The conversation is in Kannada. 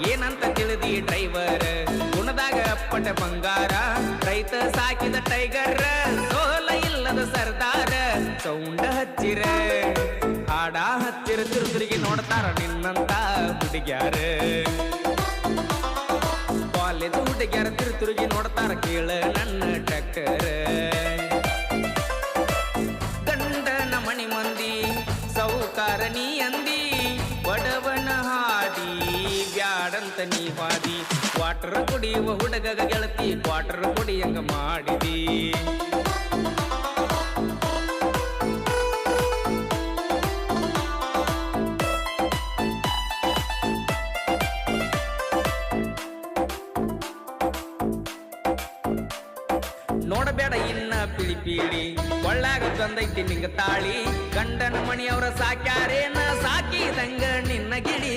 ಏನಂತ ತಿಳಿದಿ ಡ್ರೈವರ್ ಗುಣದಾಗ ಅಪ್ಪಟ ಬಂಗಾರ ರೈತ ಸಾಕಿದ ಟೈಗರ್ ಸೋಲ ಇಲ್ಲದ ಸರ್ದಾರ ಸೌಂಡ ಹಚ್ಚಿರ ಹಾಡ ಹಚ್ಚಿರ ತಿರುತಿರುಗಿ ನೋಡ್ತಾರ ನಿನ್ನಂತ ಹುಡುಗ್ಯಾರ ಕಾಲೇಜ್ ಹುಡುಗ್ಯಾರ ತಿರುತಿರುಗಿ ನೋಡ್ತಾರ ಕೇಳ ನನ್ನ ಟ್ರ್ಯಾಕ್ಟರ್ ಗಂಡನ ಮಣಿ ಮಂದಿ ಸೌಕಾರ ನೀ ಅಂದಿ ಬಡವನ ಹಾದಿ ಬ್ಯಾಡಂತ ನೀ ಹಾದಿ ವಾಟರ್ ಕುಡಿಯುವ ಹುಡುಗಗ ಗೆಳತಿ ವಾಟರ್ ಕುಡಿಯಂಗ ಮಾಡಿದಿ ನೋಡಬೇಡ ಇನ್ನ ಪಿಳಿ ಪೀಳಿ ಒಳ್ಳಾಗ ತಂದೈತಿ ನಿಂಗ ತಾಳಿ ಗಂಡನ ಮಣಿಯವರ ಸಾಕ್ಯಾರೇನ ಸಾಕಿದಂಗ ನಿನ್ನ ಗಿಳಿ